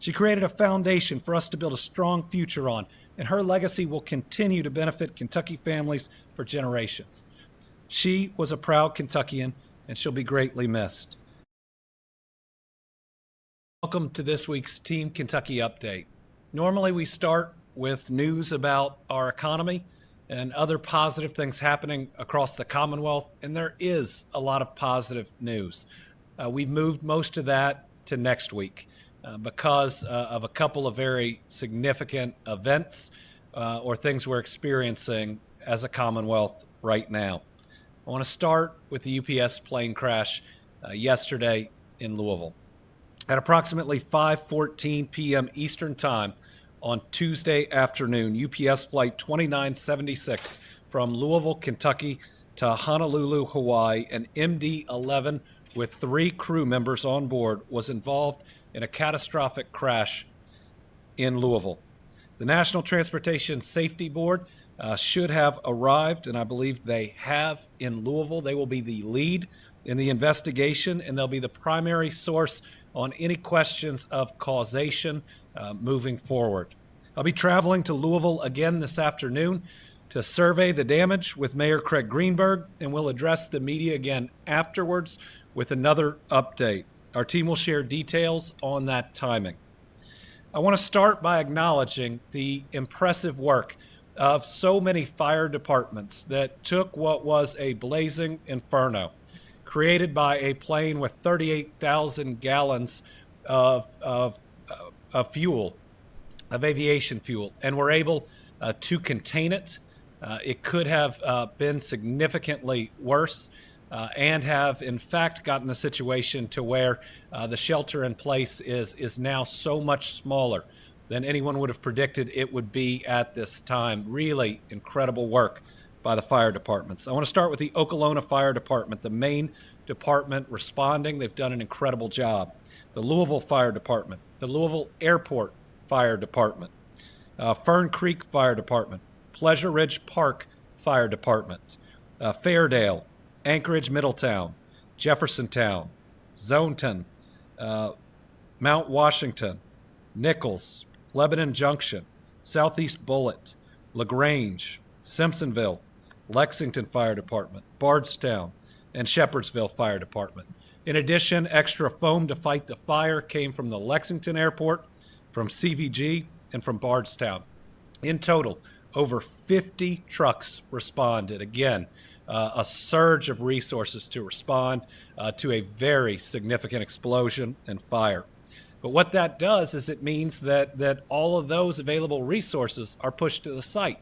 She created a foundation for us to build a strong future on, and her legacy will continue to benefit Kentucky families for generations. She was a proud Kentuckian, and she'll be greatly missed. Welcome to this week's Team Kentucky Update. Normally we start with news about our economy and other positive things happening across the Commonwealth, and there is a lot of positive news. We've moved most of that to next week because of a couple of very significant events or things we're experiencing as a Commonwealth right now. I want to start with the UPS plane crash yesterday in Louisville. At approximately 5:14 p.m. Eastern Time on Tuesday afternoon, UPS Flight 2976 from Louisville, Kentucky to Honolulu, Hawaii, an MD-11 with 3 crew members on board was involved in a catastrophic crash in Louisville. The National Transportation Safety Board should have arrived, and I believe they have in Louisville. They will be the lead in the investigation, and they'll be the primary source on any questions of causation moving forward. I'll be traveling to Louisville again this afternoon to survey the damage with Mayor Craig Greenberg, and we'll address the media again afterwards with another update. Our team will share details on that timing. I want to start by acknowledging the impressive work of so many fire departments that took what was a blazing inferno created by a plane with 38,000 gallons of fuel, of aviation fuel, and were able to contain it. It could have been significantly worse and have, in fact, gotten the situation to where the shelter in place is now so much smaller than anyone would have predicted it would be at this time. Really incredible work by the fire departments. I want to start with the Okolona Fire Department, the main department responding. They've done an incredible job. The Louisville Fire Department, the Louisville Airport Fire Department, Fern Creek Fire Department, Pleasure Ridge Park Fire Department, Fairdale, Anchorage Middletown, Jeffersontown, Zoneton, Mount Washington, Nichols, Lebanon Junction, Southeast Bullitt, LaGrange, Simpsonville, Lexington Fire Department, Bardstown, and Shepherdsville Fire Department. In addition, extra foam to fight the fire came from the Lexington Airport, from CVG, and from Bardstown. In total, over 50 trucks responded. Again, a surge of resources to respond to a very significant explosion and fire. But what that does is it means that all of those available resources are pushed to the site.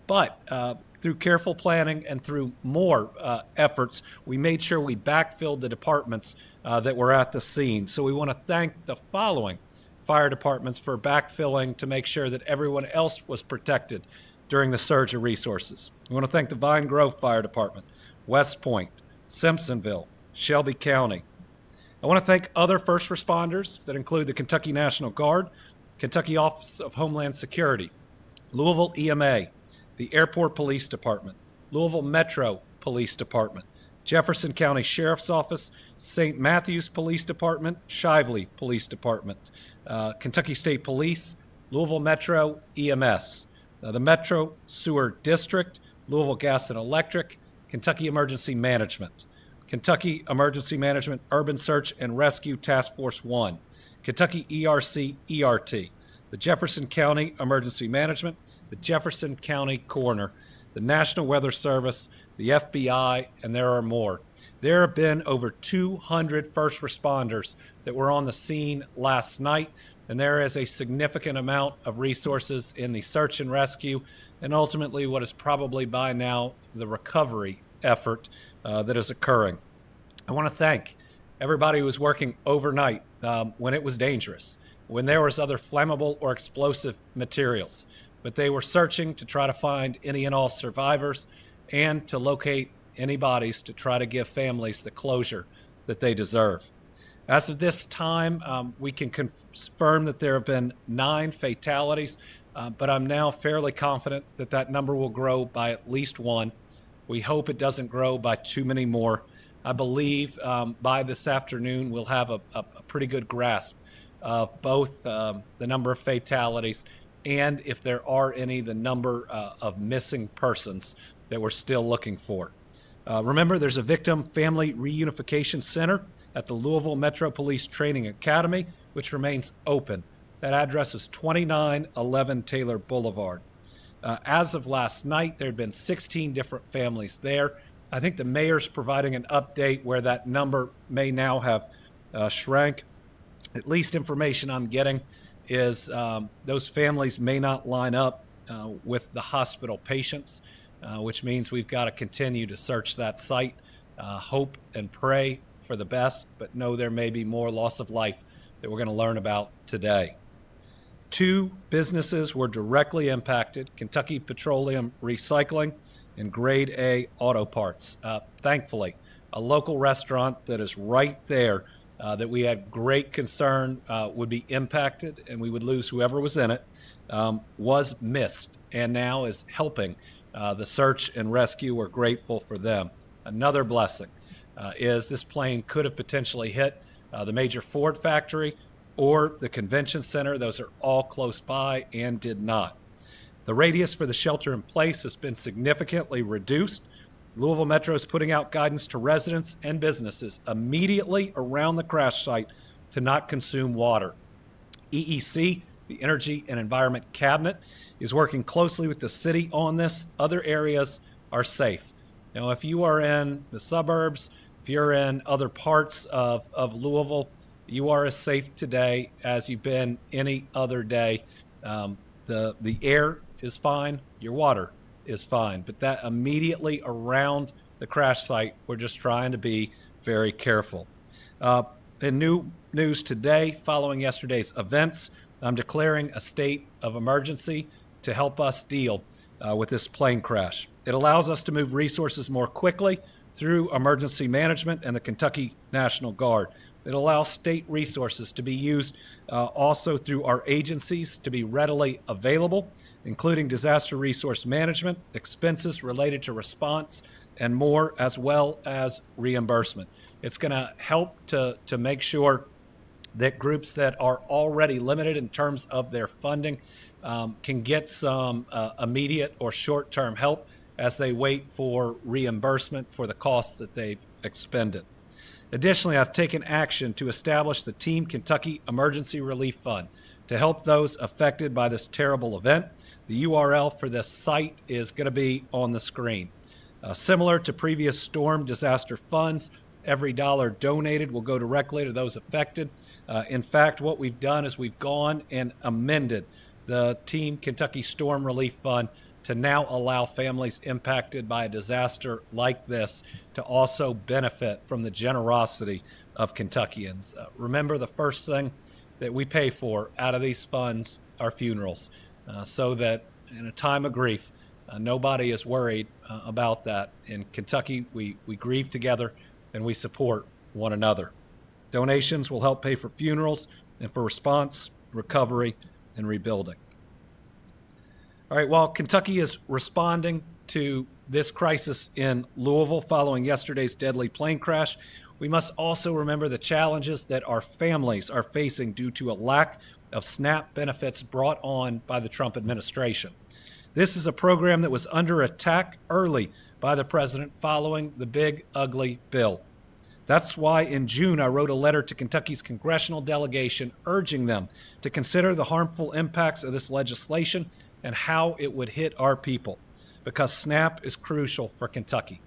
But through careful planning and through more efforts, we made sure we backfilled the departments that were at the scene. So we want to thank the following fire departments for backfilling to make sure that everyone else was protected during the surge of resources. We want to thank the Vine Grove Fire Department, West Point, Simpsonville, Shelby County. I want to thank other first responders that include the Kentucky National Guard, Kentucky Office of Homeland Security, Louisville EMA, the Airport Police Department, Louisville Metro Police Department, Jefferson County Sheriff's Office, St. Matthews Police Department, Shively Police Department, Kentucky State Police, Louisville Metro EMS, the Metro Sewer District, Louisville Gas and Electric, Kentucky Emergency Management, Kentucky Emergency Management Urban Search and Rescue Task Force 1, Kentucky ERC-ERT, the Jefferson County Emergency Management, the Jefferson County Coroner, the National Weather Service, the FBI, and there are more. There have been over 200 first responders that were on the scene last night, and there is a significant amount of resources in the search and rescue, and ultimately what is probably by now the recovery effort that is occurring. I want to thank everybody who was working overnight when it was dangerous, when there was other flammable or explosive materials, but they were searching to try to find any and all survivors and to locate any bodies to try to give families the closure that they deserve. As of this time, we can confirm that there have been 9 fatalities, but I'm now fairly confident that that number will grow by at least 1. We hope it doesn't grow by too many more. I believe by this afternoon we'll have a pretty good grasp of both the number of fatalities and, if there are any, the number of missing persons that we're still looking for. Remember, there's a Victim Family Reunification Center at the Louisville Metro Police Training Academy, which remains open. That address is 2911 Taylor Boulevard. As of last night, there had been 16 different families there. I think the mayor's providing an update where that number may now have shrank. At least information I'm getting is those families may not line up with the hospital patients, which means we've got to continue to search that site, hope and pray for the best, but know there may be more loss of life that we're going to learn about today. 2 businesses were directly impacted: Kentucky Petroleum Recycling and Grade A Auto Parts. Thankfully, a local restaurant that is right there that we had great concern would be impacted and we would lose whoever was in it, was missed and now is helping the search and rescue. We're grateful for them. Another blessing is this plane could have potentially hit the major Ford factory or the convention center. Those are all close by and did not. The radius for the shelter in place has been significantly reduced. Louisville Metro is putting out guidance to residents and businesses immediately around the crash site to not consume water. EEC, the Energy and Environment Cabinet, is working closely with the city on this. Other areas are safe. Now, if you are in the suburbs, if you're in other parts of Louisville, you are as safe today as you've been any other day. The air is fine, your water is fine, but that immediately around the crash site, we're just trying to be very careful. In new news today, following yesterday's events, I'm declaring a state of emergency to help us deal with this plane crash. It allows us to move resources more quickly through emergency management and the Kentucky National Guard. It allows state resources to be used also through our agencies to be readily available, including disaster resource management, expenses related to response, and more, as well as reimbursement. It's going to help to make sure that groups that are already limited in terms of their funding can get some immediate or short-term help as they wait for reimbursement for the costs that they've expended. Additionally, I've taken action to establish the Team Kentucky Emergency Relief Fund to help those affected by this terrible event. The URL for this site is going to be on the screen. Similar to previous storm disaster funds, every dollar donated will go directly to those affected. In fact, what we've done is we've gone and amended the Team Kentucky Storm Relief Fund to now allow families impacted by a disaster like this to also benefit from the generosity of Kentuckians. Remember, the first thing that we pay for out of these funds are funerals, so that in a time of grief, nobody is worried about that. In Kentucky, we grieve together and we support one another. Donations will help pay for funerals and for response, recovery, and rebuilding. All right, while Kentucky is responding to this crisis in Louisville following yesterday's deadly plane crash, we must also remember the challenges that our families are facing due to a lack of SNAP benefits brought on by the Trump administration. This is a program that was under attack early by the president following the big, ugly bill. That's why in June I wrote a letter to Kentucky's congressional delegation urging them to consider the harmful impacts of this legislation and how it would hit our people, because SNAP is crucial for Kentucky.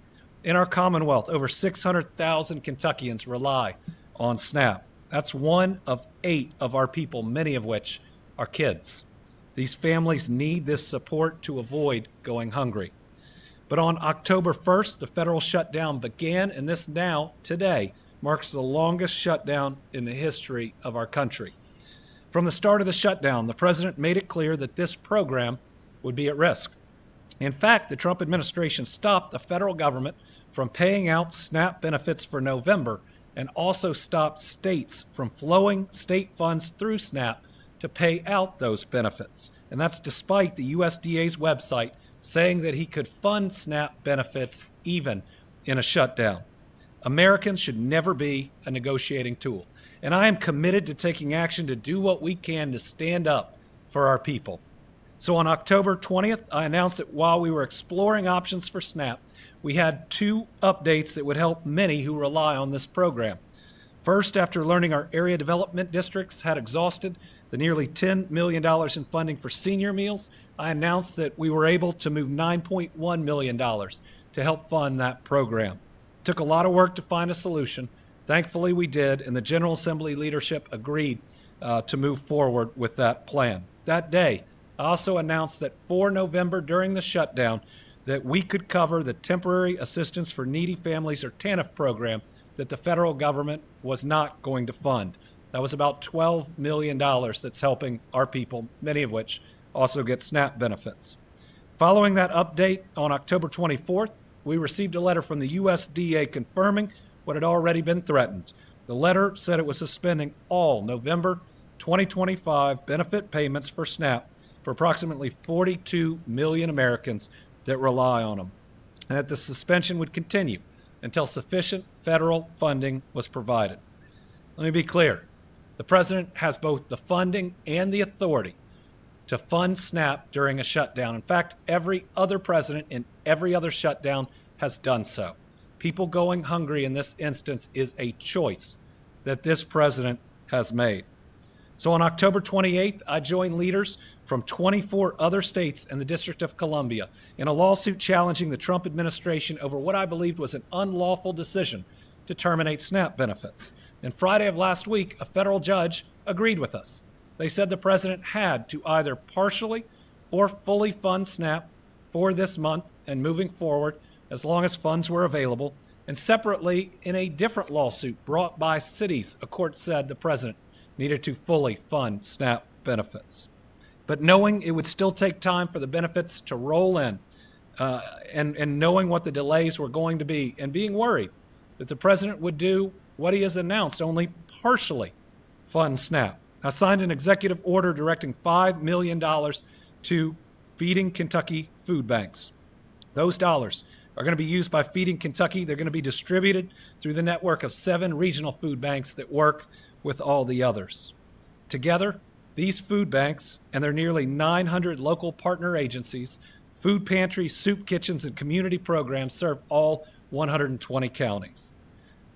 In our Commonwealth, over 600,000 Kentuckians rely on SNAP. That's 1 of 8 of our people, many of which are kids. These families need this support to avoid going hungry. But on October 1st, the federal shutdown began, and this now, today, marks the longest shutdown in the history of our country. From the start of the shutdown, the president made it clear that this program would be at risk. In fact, the Trump administration stopped the federal government from paying out SNAP benefits for November and also stopped states from flowing state funds through SNAP to pay out those benefits. And that's despite the USDA's website saying that he could fund SNAP benefits even in a shutdown. Americans should never be a negotiating tool. and I am committed to taking action to do what we can to stand up for our people. So on October 20th, I announced that while we were exploring options for SNAP, we had 2 updates that would help many who rely on this program. First, after learning our area development districts had exhausted the nearly $10 million in funding for senior meals, I announced that we were able to move $9.1 million to help fund that program. It took a lot of work to find a solution. Thankfully, we did, and the General Assembly leadership agreed to move forward with that plan. That day, I also announced that for November during the shutdown, that we could cover the Temporary Assistance for Needy Families, or TANF program, that the federal government was not going to fund. That was about $12 million that's helping our people, many of which also get SNAP benefits. Following that update on October 24th, we received a letter from the USDA confirming what had already been threatened. The letter said it was suspending all November 2025 benefit payments for SNAP for approximately 42 million Americans that rely on them, and that the suspension would continue until sufficient federal funding was provided. Let me be clear. The president has both the funding and the authority to fund SNAP during a shutdown. In fact, every other president in every other shutdown has done so. People going hungry in this instance is a choice that this president has made. So on October 28th, I joined leaders from 24 other states and the District of Columbia in a lawsuit challenging the Trump administration over what I believed was an unlawful decision to terminate SNAP benefits. And Friday of last week, a federal judge agreed with us. They said the president had to either partially or fully fund SNAP for this month and moving forward as long as funds were available. And separately, in a different lawsuit brought by cities, a court said the president needed to fully fund SNAP benefits. But knowing it would still take time for the benefits to roll in, and knowing what the delays were going to be, and being worried that the president would do what he has announced, only partially fund SNAP, I signed an executive order directing $5 million to Feeding Kentucky food banks. Those dollars are going to be used by Feeding Kentucky. They're going to be distributed through the network of 7 regional food banks that work with all the others. Together, these food banks and their nearly 900 local partner agencies, food pantries, soup kitchens, and community programs serve all 120 counties.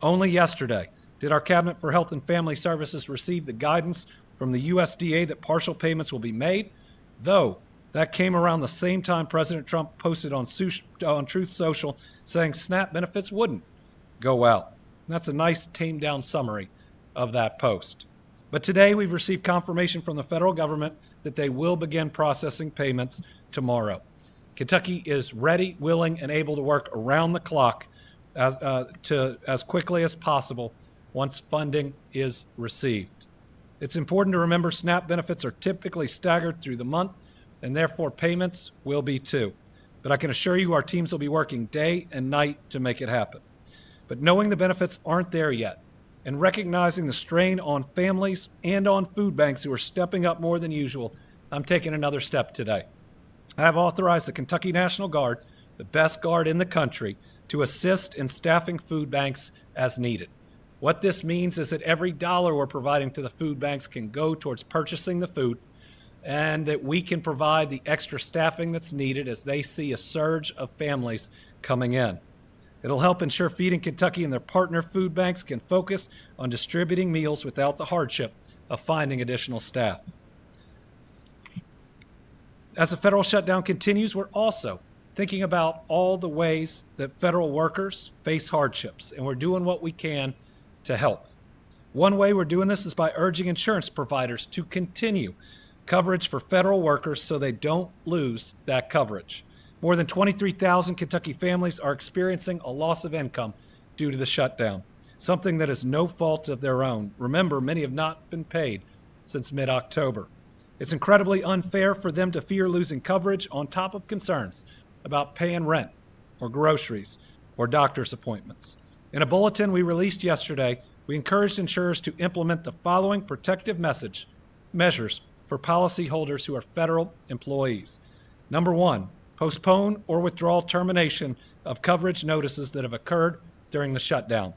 Only yesterday did our Cabinet for Health and Family Services receive the guidance from the USDA that partial payments will be made, though that came around the same time President Trump posted on Truth Social saying SNAP benefits wouldn't go out. And that's a nice tamed down summary of that post. But today we've received confirmation from the federal government that they will begin processing payments tomorrow. Kentucky is ready, willing, and able to work around the clock as quickly as possible once funding is received. It's important to remember SNAP benefits are typically staggered through the month, and therefore payments will be too. But I can assure you our teams will be working day and night to make it happen. But knowing the benefits aren't there yet, and recognizing the strain on families and on food banks who are stepping up more than usual, I'm taking another step today. I have authorized the Kentucky National Guard, the best guard in the country, to assist in staffing food banks as needed. What this means is that every dollar we're providing to the food banks can go towards purchasing the food, and that we can provide the extra staffing that's needed as they see a surge of families coming in. It'll help ensure Feeding Kentucky and their partner food banks can focus on distributing meals without the hardship of finding additional staff. As the federal shutdown continues, we're also thinking about all the ways that federal workers face hardships, and we're doing what we can to help. One way we're doing this is by urging insurance providers to continue coverage for federal workers so they don't lose that coverage. More than 23,000 Kentucky families are experiencing a loss of income due to the shutdown, something that is no fault of their own. Remember, many have not been paid since mid-October. It's incredibly unfair for them to fear losing coverage on top of concerns about paying rent or groceries or doctor's appointments. In a bulletin we released yesterday, we encouraged insurers to implement the following protective measures for policyholders who are federal employees. Number 1, postpone or withdraw termination of coverage notices that have occurred during the shutdown.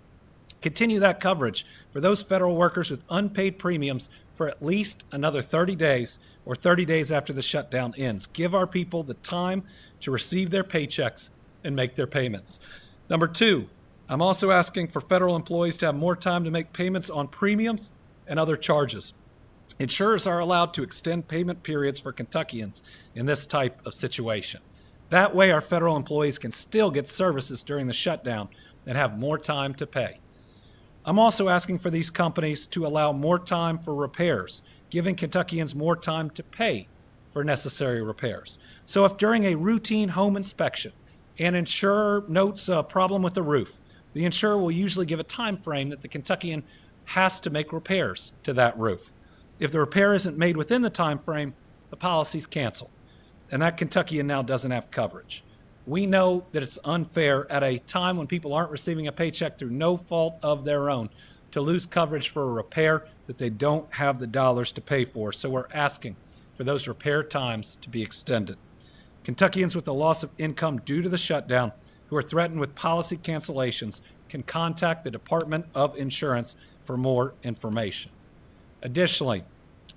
Continue that coverage for those federal workers with unpaid premiums for at least another 30 days or 30 days after the shutdown ends. Give our people the time to receive their paychecks and make their payments. Number two, I'm also asking for federal employees to have more time to make payments on premiums and other charges. Insurers are allowed to extend payment periods for Kentuckians in this type of situation. That way, our federal employees can still get services during the shutdown and have more time to pay. I'm also asking for these companies to allow more time for repairs, giving Kentuckians more time to pay for necessary repairs. So if during a routine home inspection, an insurer notes a problem with the roof, the insurer will usually give a time frame that the Kentuckian has to make repairs to that roof. If the repair isn't made within the time frame, the policy's canceled, and that Kentuckian now doesn't have coverage. We know that it's unfair at a time when people aren't receiving a paycheck through no fault of their own to lose coverage for a repair that they don't have the dollars to pay for. So we're asking for those repair times to be extended. Kentuckians with a loss of income due to the shutdown who are threatened with policy cancellations can contact the Department of Insurance for more information. Additionally,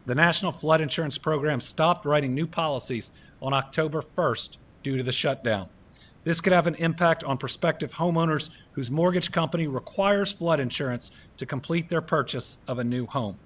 the National Flood Insurance Program stopped writing new policies on October 1st due to the shutdown. This could have an impact on prospective homeowners whose mortgage company requires flood insurance to complete their purchase of a new home.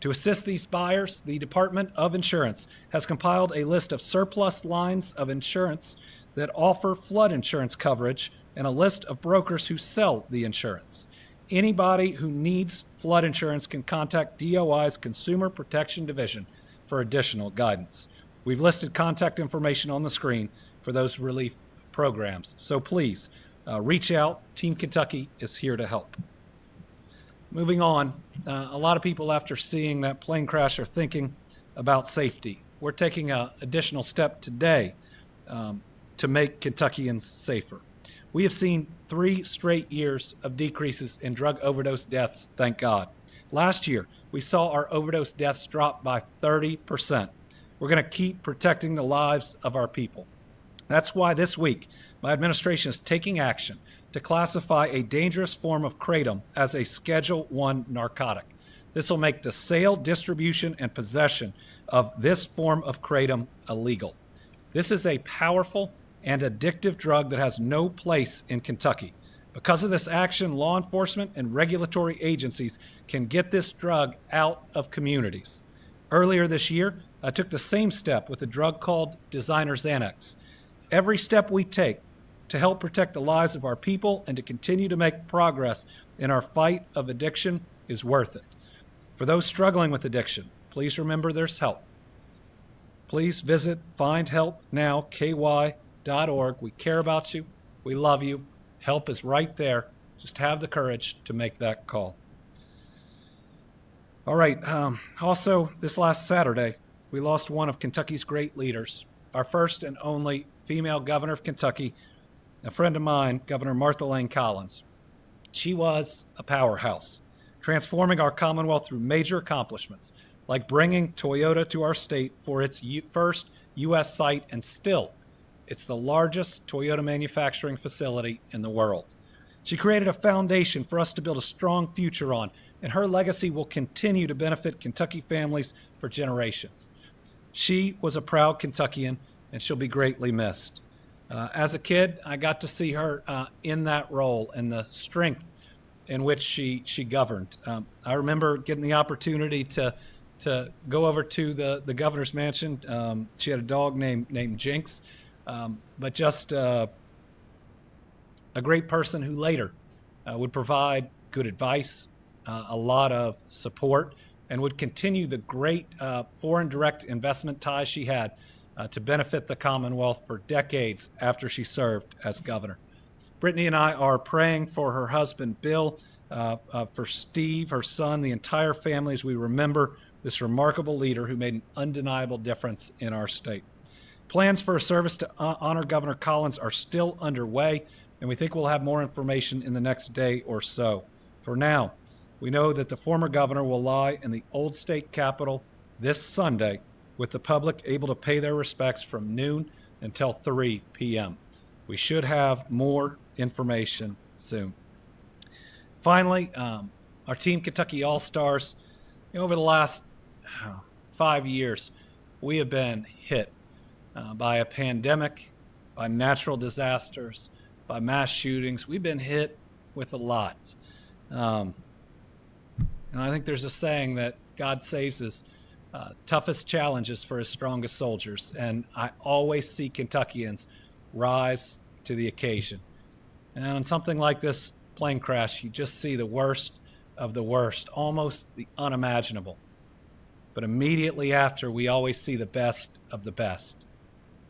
To assist these buyers, the Department of Insurance has compiled a list of surplus lines of insurance that offer flood insurance coverage and a list of brokers who sell the insurance. Anybody who needs flood insurance can contact DOI's Consumer Protection Division for additional guidance. We've listed contact information on the screen for those relief programs. So please reach out. Team Kentucky is here to help. Moving on, a lot of people after seeing that plane crash are thinking about safety. We're taking an additional step today to make Kentuckians safer. We have seen 3 straight years of decreases in drug overdose deaths, thank God. Last year, we saw our overdose deaths drop by 30%. We're going to keep protecting the lives of our people. That's why this week, my administration is taking action to classify a dangerous form of kratom as a Schedule I narcotic. This will make the sale, distribution, and possession of this form of kratom illegal. This is a powerful and addictive drug that has no place in Kentucky. Because of this action, law enforcement and regulatory agencies can get this drug out of communities. Earlier this year, I took the same step with a drug called Designer Xanax. Every step we take to help protect the lives of our people and to continue to make progress in our fight of addiction is worth it. For those struggling with addiction, please remember there's help. Please visit findhelpnowky.org. We care about you. We love you. Help is right there. Just have the courage to make that call. All right. Also, this last Saturday, we lost one of Kentucky's great leaders, our first and only female governor of Kentucky, a friend of mine, Governor Martha Layne Collins. She was a powerhouse, transforming our Commonwealth through major accomplishments, like bringing Toyota to our state for its first U.S. site, and still, it's the largest Toyota manufacturing facility in the world. She created a foundation for us to build a strong future on, and her legacy will continue to benefit Kentucky families for generations. She was a proud Kentuckian, and she'll be greatly missed. As a kid, I got to see her in that role and the strength in which she governed. I remember getting the opportunity to go over to the governor's mansion. She had a dog named Jinx, but just a great person who later would provide good advice, a lot of support, and would continue the great foreign direct investment ties she had to benefit the Commonwealth for decades after she served as governor. Brittany and I are praying for her husband, Bill, for Steve, her son, the entire family, as we remember this remarkable leader who made an undeniable difference in our state. Plans for a service to honor Governor Collins are still underway, and we think we'll have more information in the next day or so. For now, we know that the former governor will lie in the old state capitol this Sunday, with the public able to pay their respects from noon until 3 p.m. We should have more information soon. finally, our Team Kentucky All-Stars, over the last 5 years, we have been hit by a pandemic, by natural disasters, by mass shootings. We've been hit with a lot. And I think there's a saying that God saves his toughest challenges for his strongest soldiers. And I always see Kentuckians rise to the occasion. And on something like this plane crash, you just see the worst of the worst, almost the unimaginable. But immediately after, we always see the best of the best.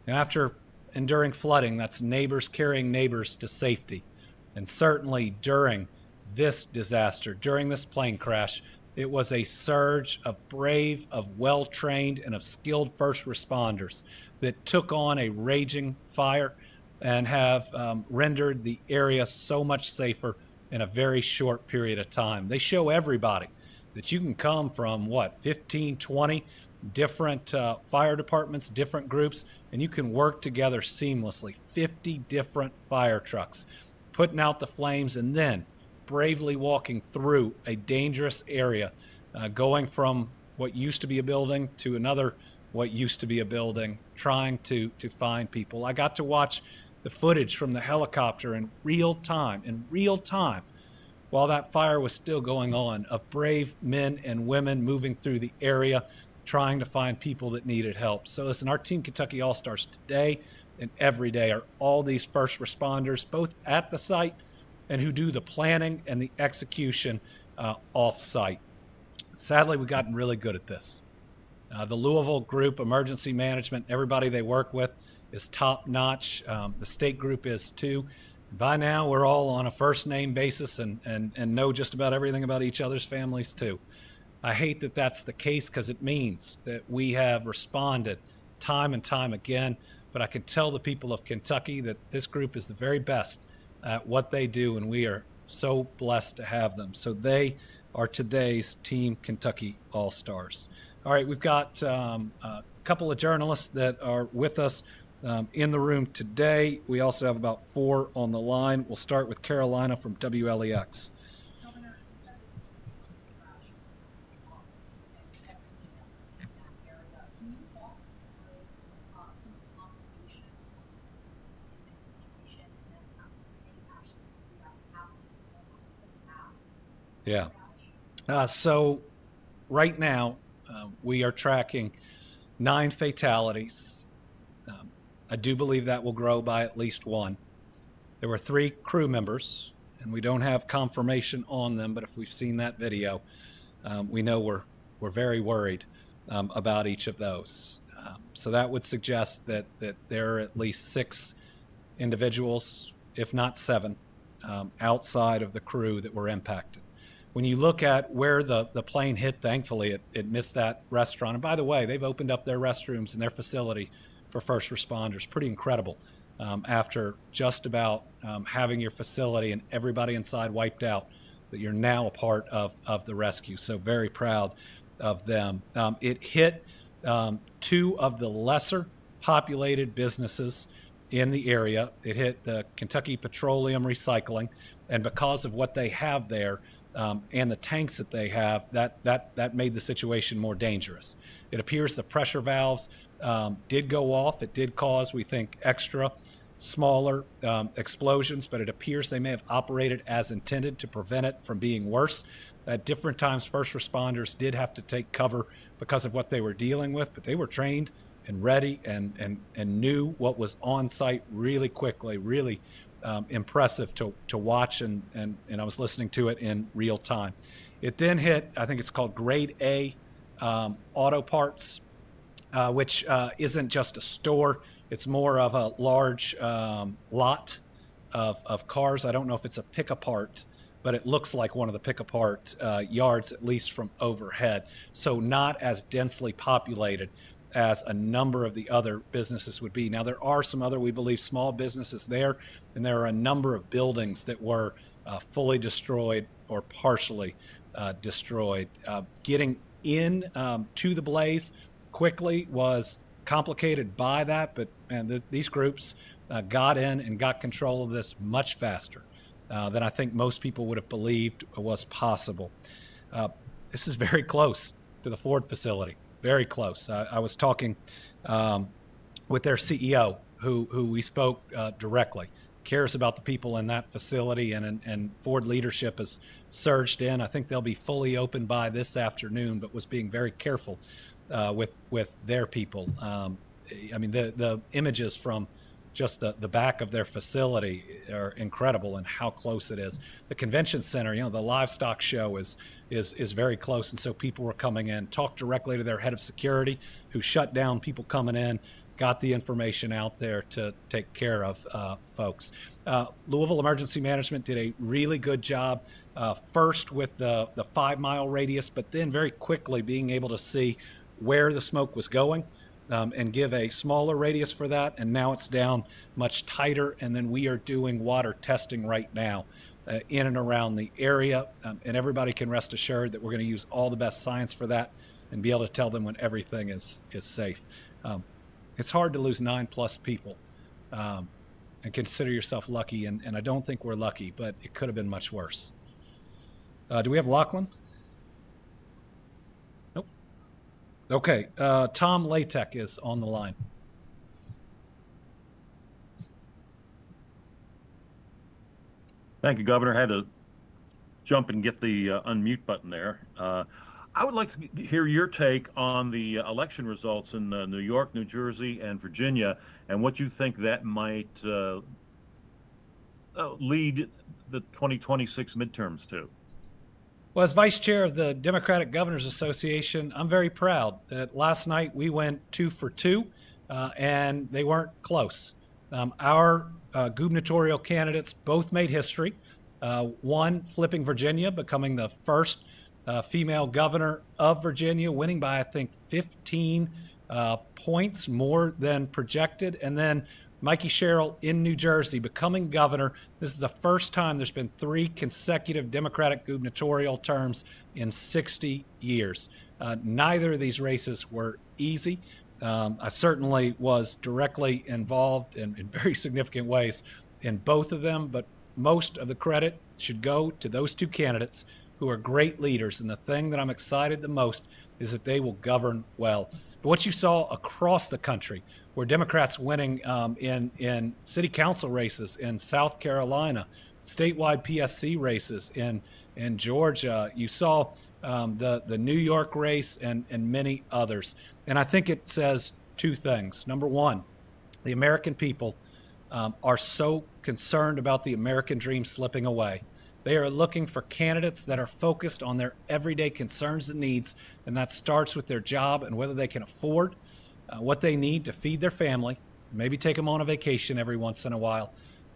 Now, after enduring flooding, that's neighbors carrying neighbors to safety. And certainly during this disaster, during this plane crash, it was a surge of brave, of well-trained, and of skilled first responders that took on a raging fire and have rendered the area so much safer in a very short period of time. They show everybody that you can come from, 15, 20 different fire departments, different groups, and you can work together seamlessly. 50 different fire trucks putting out the flames and then bravely walking through a dangerous area, going from what used to be a building to another what used to be a building, trying to find people. I got to watch the footage from the helicopter in real time, while that fire was still going on, of brave men and women moving through the area, trying to find people that needed help. So listen, our Team Kentucky All-Stars today and every day are all these first responders, both at the site and who do the planning and the execution off-site. Sadly, we've gotten really good at this. The Louisville group, emergency management, everybody they work with is top-notch. The state group is too. By now, we're all on a first-name basis and know just about everything about each other's families too. I hate that that's the case because it means that we have responded time and time again, but I can tell the people of Kentucky that this group is the very best at what they do, and we are so blessed to have them. So they are today's Team Kentucky All-Stars. All right, we've got a couple of journalists that are with us in the room today. We also have about 4 on the line. We'll start with Carolina from WLEX. Yeah. So right now, we are tracking 9 fatalities. I do believe that will grow by at least 1. There were 3 crew members, and we don't have confirmation on them, but if we've seen that video, we know we're very worried about each of those. So that would suggest that there are at least 6 individuals, if not 7, outside of the crew that were impacted. When you look at where the plane hit, thankfully it missed that restaurant. And by the way, they've opened up their restrooms in their facility for first responders. Pretty incredible. After just about having your facility and everybody inside wiped out, that you're now a part of the rescue. So very proud of them. It hit 2 of the lesser populated businesses in the area. It hit the Kentucky Petroleum Recycling, and because of what they have there, and the tanks that they have, that made the situation more dangerous. It appears the pressure valves did go off. It did cause, we think, extra smaller explosions, but it appears they may have operated as intended to prevent it from being worse. At different times, first responders did have to take cover because of what they were dealing with, but they were trained and ready and knew what was on site really quickly, really impressive to watch, and I was listening to it in real time. It then hit, I think it's called Grade A Auto Parts, which isn't just a store. It's more of a large lot of cars. I don't know if it's a pick-apart, but it looks like one of the pick-apart yards, at least from overhead. So not as densely populated as a number of the other businesses would be. Now, there are some other, we believe, small businesses there, and there are a number of buildings that were fully destroyed or partially destroyed. Getting in to the blaze quickly was complicated by that, but these groups got in and got control of this much faster than I think most people would have believed was possible. This is very close to the Ford facility, very close. I was talking with their CEO, who we spoke directly, cares about the people in that facility, and Ford leadership has surged in. I think they'll be fully open by this afternoon, but was being very careful with their people. I mean, the images from just the back of their facility are incredible, and how close it is. The convention center, the livestock show is very close, and so people were coming in, talked directly to their head of security, who shut down people coming in, got the information out there to take care of folks. Louisville Emergency Management did a really good job, first with the 5-mile radius, but then very quickly being able to see where the smoke was going, and give a smaller radius for that. And now it's down much tighter. And then we are doing water testing right now in and around the area. And everybody can rest assured that we're going to use all the best science for that and be able to tell them when everything is safe. It's hard to lose 9+ people and consider yourself lucky. And I don't think we're lucky, but it could have been much worse. Do we have Lachlan? Okay, Tom Latek is on the line. Thank you, Governor. I had to jump and get the unmute button there. I would like to hear your take on the election results in New York, New Jersey, and Virginia, and what you think that might lead the 2026 midterms to. Well, as vice chair of the Democratic Governors Association, I'm very proud that last night we went 2 for 2, and they weren't close. Our gubernatorial candidates both made history. One flipping Virginia, becoming the first female governor of Virginia, winning by, I think, 15 points more than projected. And then Mikey Sherrill in New Jersey becoming governor. This is the first time there's been 3 consecutive Democratic gubernatorial terms in 60 years. Neither of these races were easy. I certainly was directly involved in very significant ways in both of them, but most of the credit should go to those 2 candidates who are great leaders. And the thing that I'm excited the most is that they will govern well. But what you saw across the country were Democrats winning in city council races in South Carolina, statewide PSC races in Georgia. You saw the New York race and many others. And I think it says 2 things. Number one, the American people are so concerned about the American dream slipping away. They are looking for candidates that are focused on their everyday concerns and needs, and that starts with their job and whether they can afford what they need to feed their family, maybe take them on a vacation every once in a while,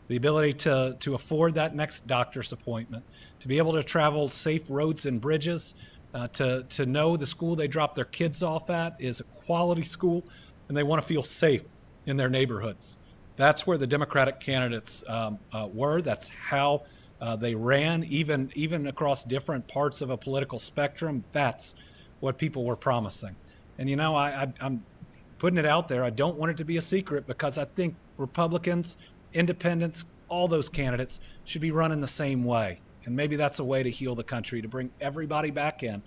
the ability to afford that next doctor's appointment, to be able to travel safe roads and bridges, to know the school they drop their kids off at is a quality school, and they want to feel safe in their neighborhoods. That's where the Democratic candidates were. That's how they ran, even across different parts of a political spectrum. That's what people were promising. And, I'm putting it out there. I don't want it to be a secret, because I think Republicans, independents, all those candidates should be running the same way. And maybe that's a way to heal the country, to bring everybody back in,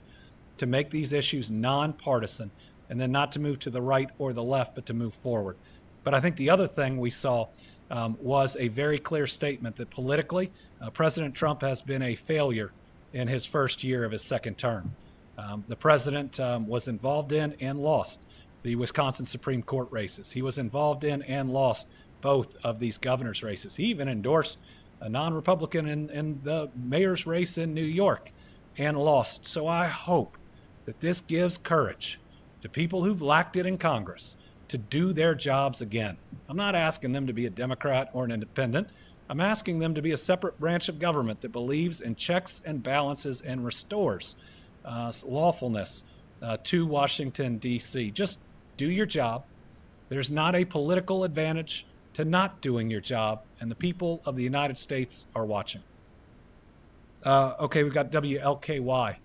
to make these issues nonpartisan, and then not to move to the right or the left, but to move forward. But I think the other thing we saw was a very clear statement that politically, President Trump has been a failure in his first year of his second term. The president was involved in and lost the Wisconsin Supreme Court races. He was involved in and lost both of these governor's races. He even endorsed a non-Republican in the mayor's race in New York and lost. So I hope that this gives courage to people who've lacked it in Congress to do their jobs again. I'm not asking them to be a Democrat or an independent. I'm asking them to be a separate branch of government that believes in checks and balances and restores lawfulness to Washington, D.C. Just do your job. There's not a political advantage to not doing your job, and the people of the United States are watching. Okay, we've got WLKY.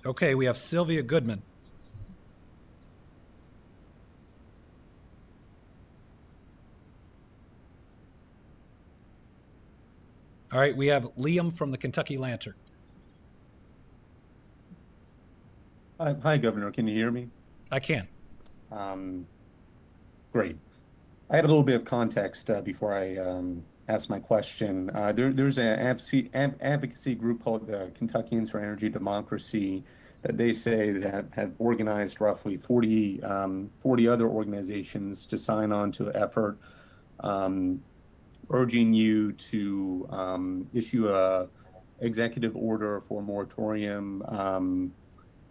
Okay, we have Sylvia Goodman. All right, we have Liam from the Kentucky Lantern. Hi, Governor. Can you hear me? I can. Great. I had a little bit of context before I ask my question. There's an advocacy group called the Kentuckians for Energy Democracy that they say that have organized roughly 40 other organizations to sign on to an effort urging you to issue a executive order for a moratorium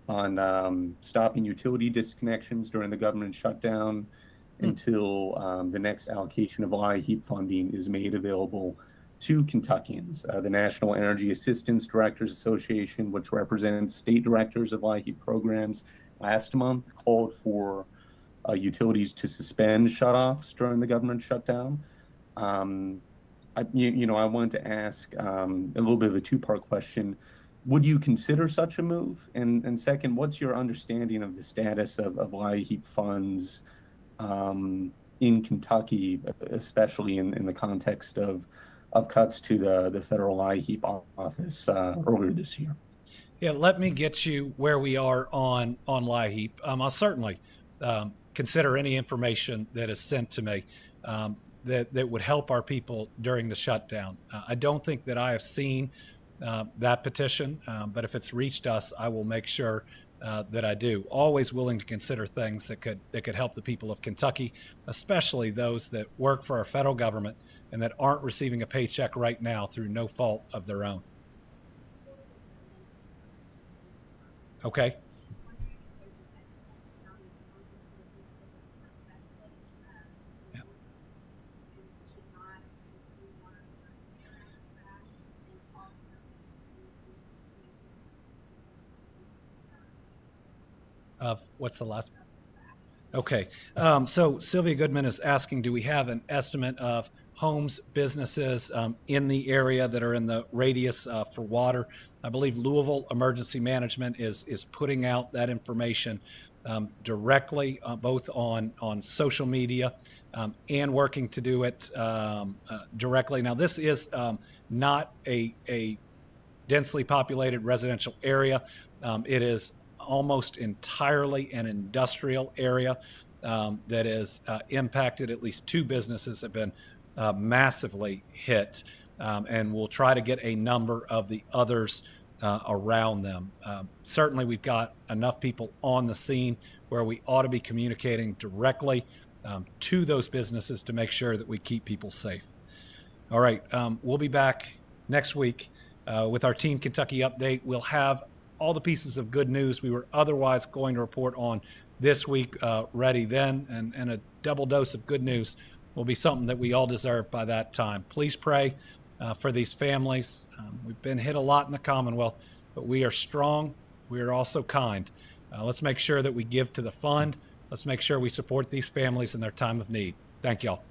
on stopping utility disconnections during the government shutdown until the next allocation of LIHEAP funding is made available to Kentuckians. The National Energy Assistance Directors Association, which represents state directors of LIHEAP programs, last month called for utilities to suspend shutoffs during the government shutdown. I wanted to ask a little bit of a two-part question. Would you consider such a move? And second, what's your understanding of the status of LIHEAP funds in Kentucky, especially in the context of cuts to the federal LIHEAP office earlier this year? Yeah, let me get you where we are on LIHEAP. I'll certainly consider any information that is sent to me that would help our people during the shutdown. I don't think that I have seen that petition, but if it's reached us, I will make sure that I do. Always willing to consider things that could help the people of Kentucky, especially those that work for our federal government and that aren't receiving a paycheck right now through no fault of their own. Okay. Of what's the last? Okay. So Sylvia Goodman is asking, do we have an estimate of homes, businesses in the area that are in the radius for water? I believe Louisville Emergency Management is putting out that information directly, both on social media and working to do it directly. Now, this is not a densely populated residential area. It is almost entirely an industrial area that is impacted. At least 2 businesses have been massively hit, and we'll try to get a number of the others around them. Certainly, we've got enough people on the scene where we ought to be communicating directly to those businesses to make sure that we keep people safe. All right, we'll be back next week with our Team Kentucky update. We'll have all the pieces of good news we were otherwise going to report on this week ready then, and a double dose of good news will be something that we all deserve by that time. Please pray for these families. We've been hit a lot in the Commonwealth, but we are strong. We are also kind. Let's make sure that we give to the fund. Let's make sure we support these families in their time of need. Thank y'all.